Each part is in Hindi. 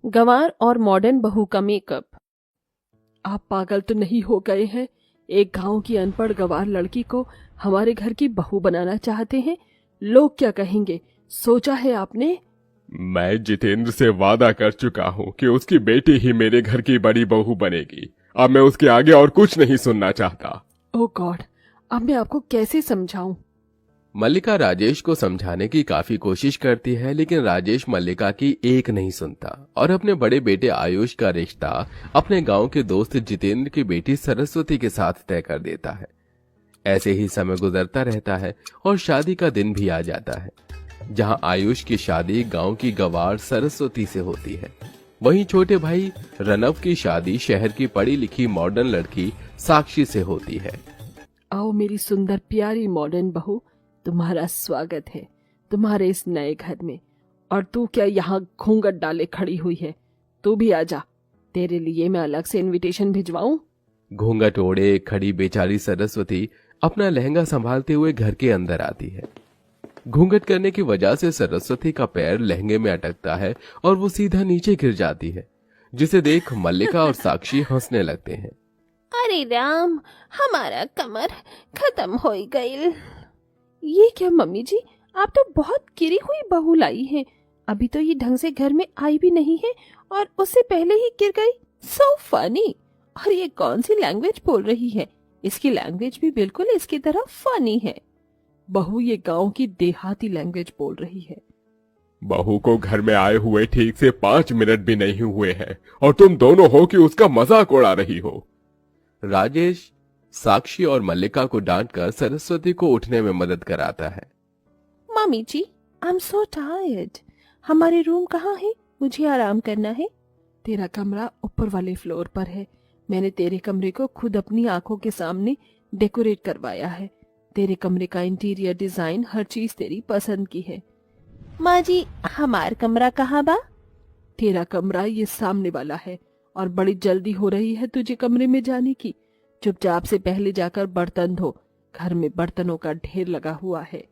गंवार और मॉडर्न बहू का मेकअप। आप पागल तो नहीं हो गए हैं? एक गांव की अनपढ़ गंवार लड़की को हमारे घर की बहू बनाना चाहते हैं। लोग क्या कहेंगे, सोचा है आपने? मैं जितेंद्र से वादा कर चुका हूँ कि उसकी बेटी ही मेरे घर की बड़ी बहू बनेगी। अब मैं उसके आगे और कुछ नहीं सुनना चाहता। ओह गॉड, अब मैं आपको कैसे समझाऊं? मल्लिका राजेश को समझाने की काफी कोशिश करती है, लेकिन राजेश मल्लिका की एक नहीं सुनता और अपने बड़े बेटे आयुष का रिश्ता अपने गांव के दोस्त जितेंद्र की बेटी सरस्वती के साथ तय कर देता है। ऐसे ही समय गुजरता रहता है और शादी का दिन भी आ जाता है, जहां आयुष की शादी गांव की गंवार सरस्वती से होती है। वहीं छोटे भाई रनव की शादी शहर की पढ़ी लिखी मॉडर्न लड़की साक्षी से होती है। आओ मेरी सुंदर प्यारी मॉडर्न बहू, तुम्हारा स्वागत है तुम्हारे इस नए घर में। और तू क्या यहाँ घूंघट डाले खड़ी हुई है? तू भी आजा, तेरे लिए मैं अलग से इनविटेशन भिजवाऊं? घूंघट ओढ़े खड़ी बेचारी सरस्वती अपना लहंगा संभालते हुए घर के अंदर आती है। घूंघट करने की वजह से सरस्वती का पैर लहंगे में अटकता है और वो सीधा नीचे गिर जाती है, जिसे देख मल्लिका और साक्षी हंसने लगते हैं। अरे राम, हमारा कमर खत्म हो गई। ये क्या मम्मी जी, आप तो बहुत गिरी हुई बहू लाई हैं। अभी तो ये ढंग से घर में आई भी नहीं है और उससे पहले ही गिर गई। So funny. और ये कौन सी लैंग्वेज बोल रही है? इसकी लैंग्वेज भी बिल्कुल इसकी तरह फनी है। बहू ये गांव की देहाती लैंग्वेज बोल रही है। बहू को घर में आए हुए ठीक से 5 मिनट भी नहीं हुए हैं और तुम दोनों हो कि उसका मजाक उड़ा रही हो। राजेश साक्षी और मल्लिका को डांटकर सरस्वती को उठने में मदद कराता है। Mummy ji, I am so tired. हमारे रूम कहाँ है? मुझे आराम करना है। तेरा कमरा ऊपर वाले फ्लोर पर है। मैंने तेरे कमरे को खुद अपनी आंखों के सामने डेकोरेट करवाया है। तेरे कमरे का इंटीरियर डिजाइन हर चीज तेरी पसंद की है। माँ जी, हमार कमरा कहाँ बा? तेरा कमरा ये सामने वाला है और बड़ी जल्दी हो रही है तुझे कमरे में जाने की। चुपचाप से पहले जाकर बर्तन धो, घर में बर्तनों का ढेर लगा हुआ है।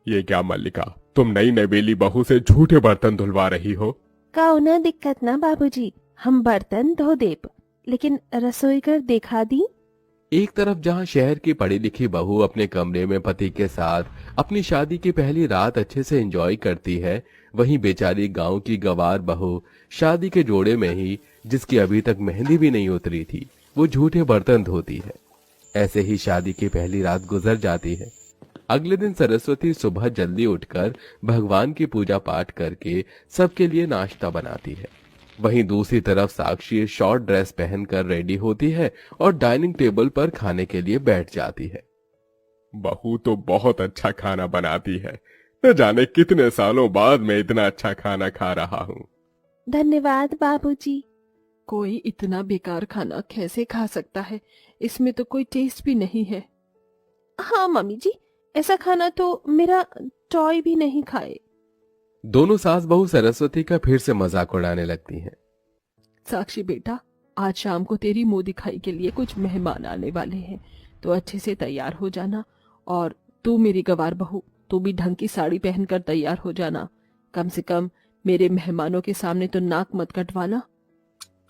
ये क्या मल्लिका, तुम नई नवेली बहू से झूठे बर्तन धुलवा रही हो? काऊ ना दिक्कत ना बाबूजी, हम बर्तन धो देब, लेकिन रसोई घर देखा दी। एक तरफ जहां शहर की पढ़ी लिखी बहू अपने कमरे में पति के साथ अपनी शादी की पहली रात अच्छे से एंजॉय करती है, वहीं बेचारी गांव की गंवार बहू शादी के जोड़े में ही, जिसकी अभी तक मेहंदी भी नहीं उतरी थी, वो झूठे बर्तन धोती है। ऐसे ही शादी की पहली रात गुजर जाती है। अगले दिन सरस्वती सुबह जल्दी उठकर भगवान की पूजा पाठ करके सबके लिए नाश्ता बनाती है। वहीं दूसरी तरफ साक्षी शॉर्ट ड्रेस पहनकर रेडी होती है और डाइनिंग टेबल पर खाने के लिए बैठ जाती है। बहू तो बहुत अच्छा खाना बनाती है। न जाने कितने सालों बाद मैं इतना अच्छा खाना खा रहा हूँ। धन्यवाद बाबूजी। कोई इतना बेकार खाना कैसे खा सकता है? इसमें तो कोई टेस्ट भी नहीं है। हाँ मम्मी जी, ऐसा खाना तो मेरा टॉय भी नहीं खाए। दोनों सास बहू सरस्वती का फिर से मजाक उड़ाने लगती हैं। साक्षी बेटा, आज शाम को तेरी मुंह दिखाई के लिए कुछ मेहमान आने वाले हैं, तो अच्छे से तैयार हो जाना। और तू मेरी गंवार बहू, तू भी ढंग की साड़ी पहनकर तैयार हो जाना। कम से कम मेरे मेहमानों के सामने तो नाक मत कटवाना।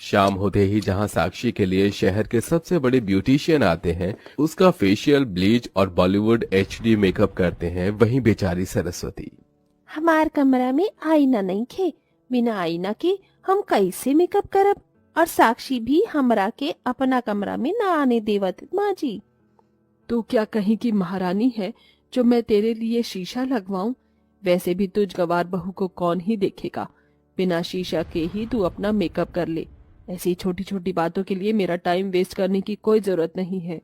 शाम होते ही जहां साक्षी के लिए शहर के सबसे बड़े ब्यूटिशियन आते हैं, उसका फेशियल, ब्लीच और बॉलीवुड HD मेकअप करते हैं, वहीं बेचारी सरस्वती। हमार कमरा में आईना नहीं खे, बिना आईना के हम कैसे मेकअप करब? और साक्षी भी हमरा के अपना कमरा में ना आने देवत। माँ जी, तू क्या कहीं की महारानी है जो मैं तेरे लिए शीशा लगवाऊं? वैसे भी तुझ गंवार बहू को कौन ही देखेगा। बिना शीशा के ही तू अपना मेकअप कर ले। ऐसी छोटी छोटी बातों के लिए मेरा टाइम वेस्ट करने की कोई जरूरत नहीं है।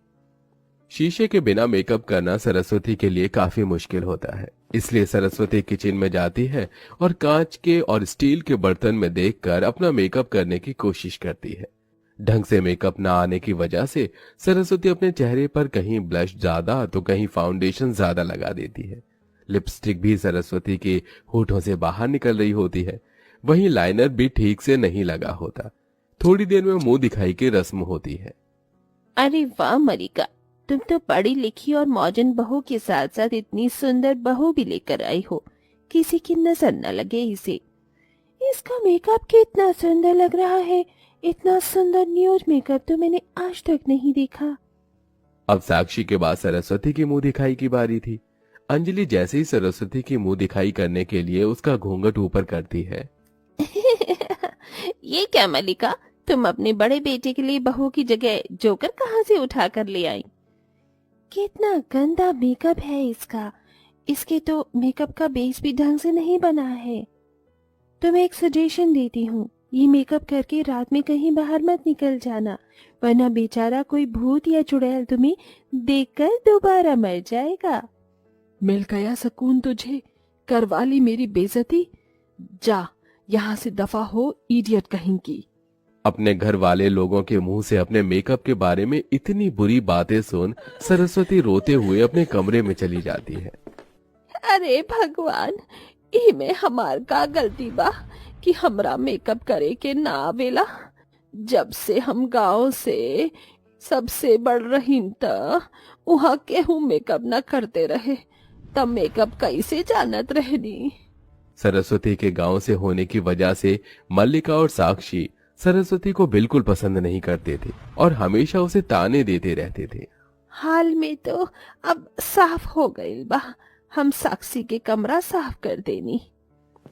शीशे के बिना मेकअप करना सरस्वती के लिए काफी मुश्किल होता है, इसलिए सरस्वती किचन में जाती है और कांच के और स्टील के बर्तन में देखकर अपना मेकअप करने की कोशिश करती है। ढंग से मेकअप ना आने की वजह से सरस्वती अपने चेहरे पर कहीं ब्लश ज्यादा तो कहीं फाउंडेशन ज्यादा लगा देती है। लिपस्टिक भी सरस्वती के होठों से बाहर निकल रही होती है, वहीं लाइनर भी ठीक से नहीं लगा होता। थोड़ी देर में मुंह दिखाई की रस्म होती है। अरे वाह मलिका, तुम तो पढ़ी लिखी और मॉडर्न बहू के साथ साथ इतनी सुंदर बहू भी लेकर आई हो, किसी की नजर न लगे इसे। इसका मेकअप कितना सुंदर लग रहा है। इतना सुंदर न्यूड मेकअप तो मैंने आज तक नहीं देखा। अब साक्षी के बाद सरस्वती की मुंह दिखाई की बारी थी। अंजलि जैसे ही सरस्वती की मुंह दिखाई करने के लिए उसका घूंघट ऊपर करती है। ये क्या मल्लिका, तुम अपने बड़े बेटे के लिए बहू की जगह जोकर कहाँ से उठा कर ले आई? कितना गंदा मेकअप है इसका। इसके तो मेकअप का बेस भी ढंग से नहीं बना है। तुम्हें एक सजेशन देती हूँ, ये मेकअप करके रात में कहीं बाहर मत निकल जाना, वरना बेचारा कोई भूत या चुड़ैल तुम्हें देखकर दोबारा मर जाएगा। मिल गया सुकून तुझे, करवा ली मेरी बेइज्जती। जा यहाँ से दफा हो, इडियट कहीं की। अपने घर वाले लोगों के मुंह से अपने मेकअप के बारे में इतनी बुरी बातें सुन सरस्वती रोते हुए अपने कमरे में चली जाती है। अरे भगवान, ई में हमार का गलती बा कि हमरा मेकअप करे के ना आवेला। जब से हम गांव से सबसे बढ़ रही त वहाँ केहू मेकअप न करते रहे, तब मेकअप कैसे जानत रहनी। सरस्वती के गांव से होने की वजह से मल्लिका और साक्षी सरस्वती को बिल्कुल पसंद नहीं करते थे और हमेशा उसे ताने देते रहते थे। हाल में तो अब साफ हो गई बा, हम साक्षी के कमरा साफ कर देनी।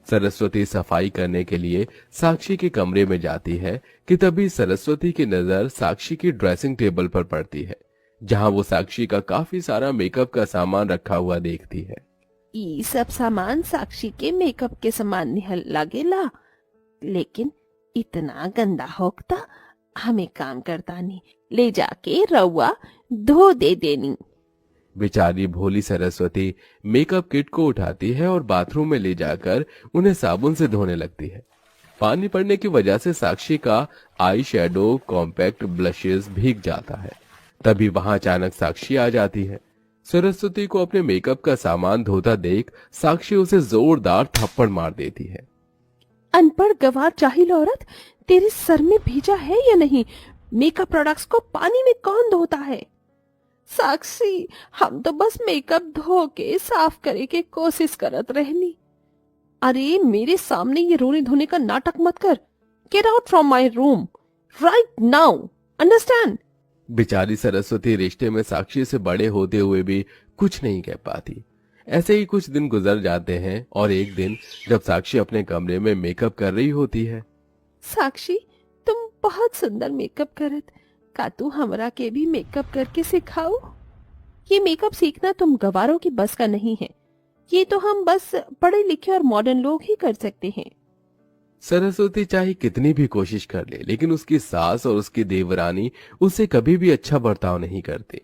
सरस्वती सफाई करने के लिए साक्षी के कमरे में जाती है कि तभी सरस्वती की नजर साक्षी की ड्रेसिंग टेबल पर पड़ती है, जहां वो साक्षी का काफी सारा मेकअप का सामान रखा हुआ देखती है। ये सब सामान साक्षी के मेकअप के समान निहल लागेला, लेकिन इतना गंदा होता हमें काम करता नहीं, ले जाके रउआ धो दे देनी। बेचारी भोली सरस्वती मेकअप किट को उठाती है और बाथरूम में ले जाकर उन्हें साबुन से धोने लगती है। पानी पड़ने की वजह से साक्षी का आई शेडो, कॉम्पैक्ट, ब्लशेस भीग जाता है। तभी वहां अचानक साक्षी आ जाती है। सरस्वती को अपने मेकअप का सामान धोता देख साक्षी उसे जोरदार थप्पड़ मार देती है। अनपढ़ गंवार जाहिल औरत, तेरे सर में भीजा है या नहीं? मेकअप प्रोडक्ट्स को पानी में कौन धोता है? साक्षी, हम तो बस मेकअप धो के साफ करे के कोशिश करत रहनी। अरे मेरे सामने ये रोने धोने का नाटक मत कर। Get out from my room right now, understand? बेचारी सरस्वती रिश्ते में साक्षी से बड़े होते हुए भी कुछ नहीं कह पाती। ऐसे ही कुछ दिन गुजर जाते हैं और एक दिन जब साक्षी अपने कमरे में मेकअप कर रही होती है। साक्षी, तुम बहुत सुंदर मेकअप करत, का तू हमरा के भी मेकअप करके सिखाओ? ये मेकअप सीखना तुम गवारों की बस का नहीं है, ये तो हम बस पढ़े लिखे और मॉडर्न लोग ही कर सकते हैं। सरस्वती चाहे कितनी भी कोशिश कर ले, लेकिन उसकी सास और उसकी देवरानी उससे कभी भी अच्छा बर्ताव नहीं करती।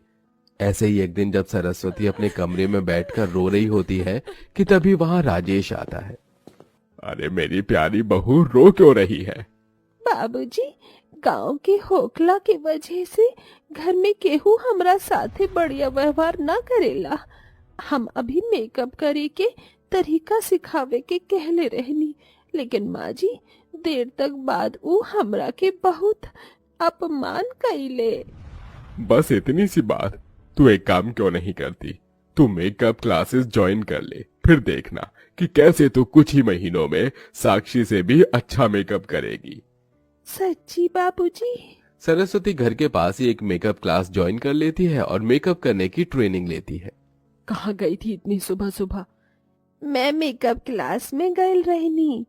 ऐसे ही एक दिन जब सरस्वती अपने कमरे में बैठकर रो रही होती है कि तभी वहां राजेश आता है। अरे मेरी प्यारी बहू, रो क्यों रही है? बाबूजी, गांव के होकला के वजह से घर में केहू हमरा साथे बढ़िया व्यवहार ना करेला। हम अभी मेकअप करे के तरीका सिखावे के कहले रहनी, लेकिन माँ जी देर तक बाद ऊ हमरा के बहुत अपमान कइले। बस इतनी सी बात? तू एक काम क्यों नहीं करती, तू मेकअप क्लासेस ज्वाइन कर ले, फिर देखना कि कैसे तू कुछ ही महीनों में साक्षी से भी अच्छा मेकअप करेगी। सच्ची बाबूजी? सरस्वती घर के पास ही एक मेकअप क्लास ज्वाइन कर लेती है और मेकअप करने की ट्रेनिंग लेती है। कहाँ गई थी इतनी सुबह सुबह? मैं मेकअप क्लास में गई रहनी।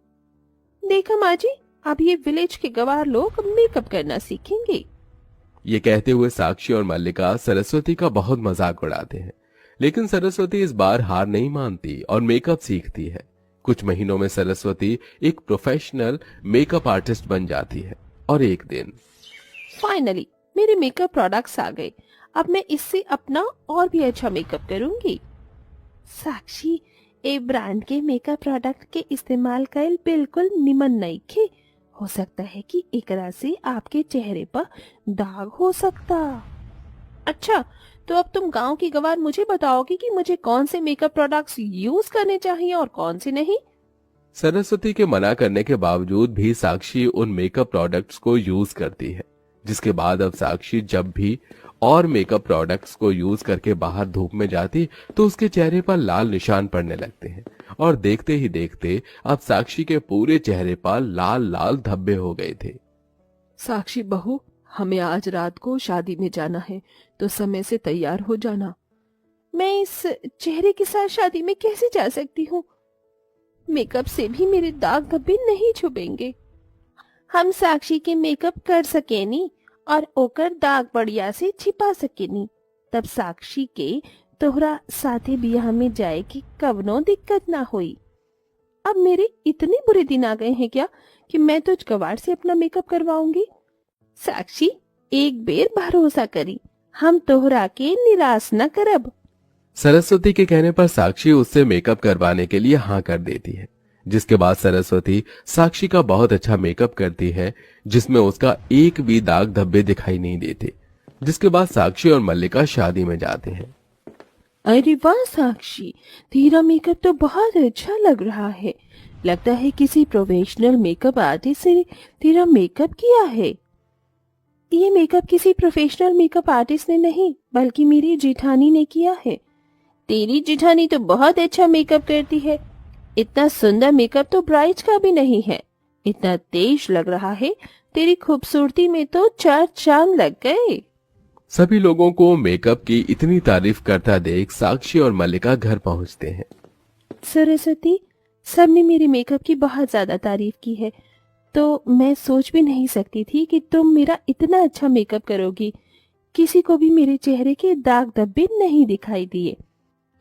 देखा माँ जी, अब ये विलेज के गवार लोग मेकअप करना सीखेंगे। ये कहते हुए साक्षी और मल्लिका सरस्वती का बहुत मजाक उड़ाते हैं, लेकिन सरस्वती इस बार हार नहीं मानती और मेकअप सीखती है। कुछ महीनों में सरस्वती एक प्रोफेशनल मेकअप आर्टिस्ट बन जाती है और एक दिन फाइनली मेरे मेकअप प्रोडक्ट्स आ गए। अब मैं इससे अपना और भी अच्छा मेकअप करूंगी। साक्षी, ए ब्रांड के मेकअप प्रोडक्ट के इस्तेमाल कईल बिल्कुल निमन नहीं खे। हो सकता है कि एकरा से आपके चेहरे पर दाग हो सकता। अच्छा, तो अब तुम गांव की गवार मुझे बताओगी कि मुझे कौन से मेकअप प्रोडक्ट्स यूज करने चाहिए और कौन से नहीं? सरस्वती के मना करने के बावजूद भी साक्षी उन मेकअप प्रोडक्ट्स को यूज करती है, जिसके बाद अब साक्षी जब भी और मेकअप प्रोडक्ट्स को यूज करके बाहर धूप में जाती तो उसके चेहरे पर लाल निशान पड़ने लगते हैं। और देखते ही देखते अब साक्षी के पूरे चेहरे पर लाल लाल धब्बे हो गए थे। साक्षी बहू, हमें आज रात को शादी में जाना है, तो समय से तैयार हो जाना। मैं इस चेहरे के साथ शादी में कैसे जा सकती हूँ? मेकअप से भी मेरे दाग धब्बे नहीं छुपेंगे। हम साक्षी के मेकअप कर सकेनी और ओकर दाग बढ़िया से छिपा सकेनी, तब साक्षी के तोहरा साथे बियाह में जाए की कवनो दिक्कत ना हुई। अब मेरे इतने बुरे दिन आ गए हैं क्या कि मैं तो गवार से अपना मेकअप करवाऊंगी? साक्षी, एक बेर भरोसा करी, हम तोहरा के निराश न करब। सरस्वती के कहने पर साक्षी उससे मेकअप करवाने के लिए हाँ कर देती है, जिसके बाद सरस्वती साक्षी का बहुत अच्छा मेकअप करती है, जिसमें उसका एक भी दाग धब्बे दिखाई नहीं देते। जिसके बाद साक्षी और मल्लिका शादी में जाते हैं। अरे वाह साक्षी, तेरा मेकअप तो बहुत अच्छा लग रहा है। लगता है किसी प्रोफेशनल मेकअप आर्टिस्ट ने तेरा मेकअप किया है। ये मेकअप किसी प्रोफेशनल मेकअप आर्टिस्ट ने नहीं, बल्कि मेरी जेठानी ने किया है। तेरी जेठानी तो बहुत अच्छा मेकअप करती है। इतना सुंदर मेकअप तो ब्राइड का भी नहीं है। इतना तेज लग रहा है, तेरी खूबसूरती में तो 4 चांद लग गए। सभी लोगों को मेकअप की इतनी तारीफ करता देख साक्षी और मल्लिका घर पहुंचते हैं। सरस्वती, सबने मेरे मेकअप की बहुत ज्यादा तारीफ की है, तो मैं सोच भी नहीं सकती थी कि तुम मेरा इतना अच्छा मेकअप करोगी। किसी को भी मेरे चेहरे के दाग धब्बे नहीं दिखाई दिए।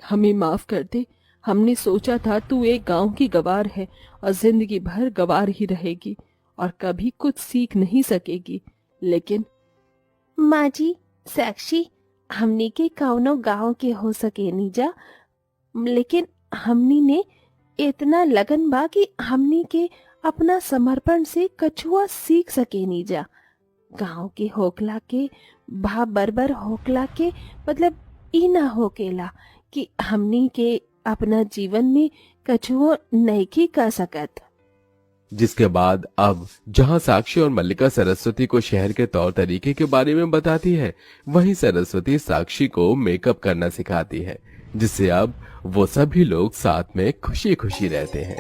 हमें माफ कर दे, हमने सोचा था तू एक गांव की गवार है और जिंदगी भर गवार ही रहेगी और कभी कुछ सीख नहीं सकेगी, लेकिन माँ जी, साक्षी हमनी के कौनो गांव के हो सके नहीं जा, लेकिन हमनी ने इतना लगन बा कि हमनी के अपना समर्पण से कछुआ सीख सके नहीं जा। गांव के होकला के भा बरबर होकला के मतलब ई ना होकेला कि हमनी के अपना जीवन में कछुओ नहीं कर सकत। जिसके बाद अब जहां साक्षी और मल्लिका सरस्वती को शहर के तौर तरीके के बारे में बताती है, वहीं सरस्वती साक्षी को मेकअप करना सिखाती है, जिससे अब वो सभी लोग साथ में खुशी खुशी रहते हैं।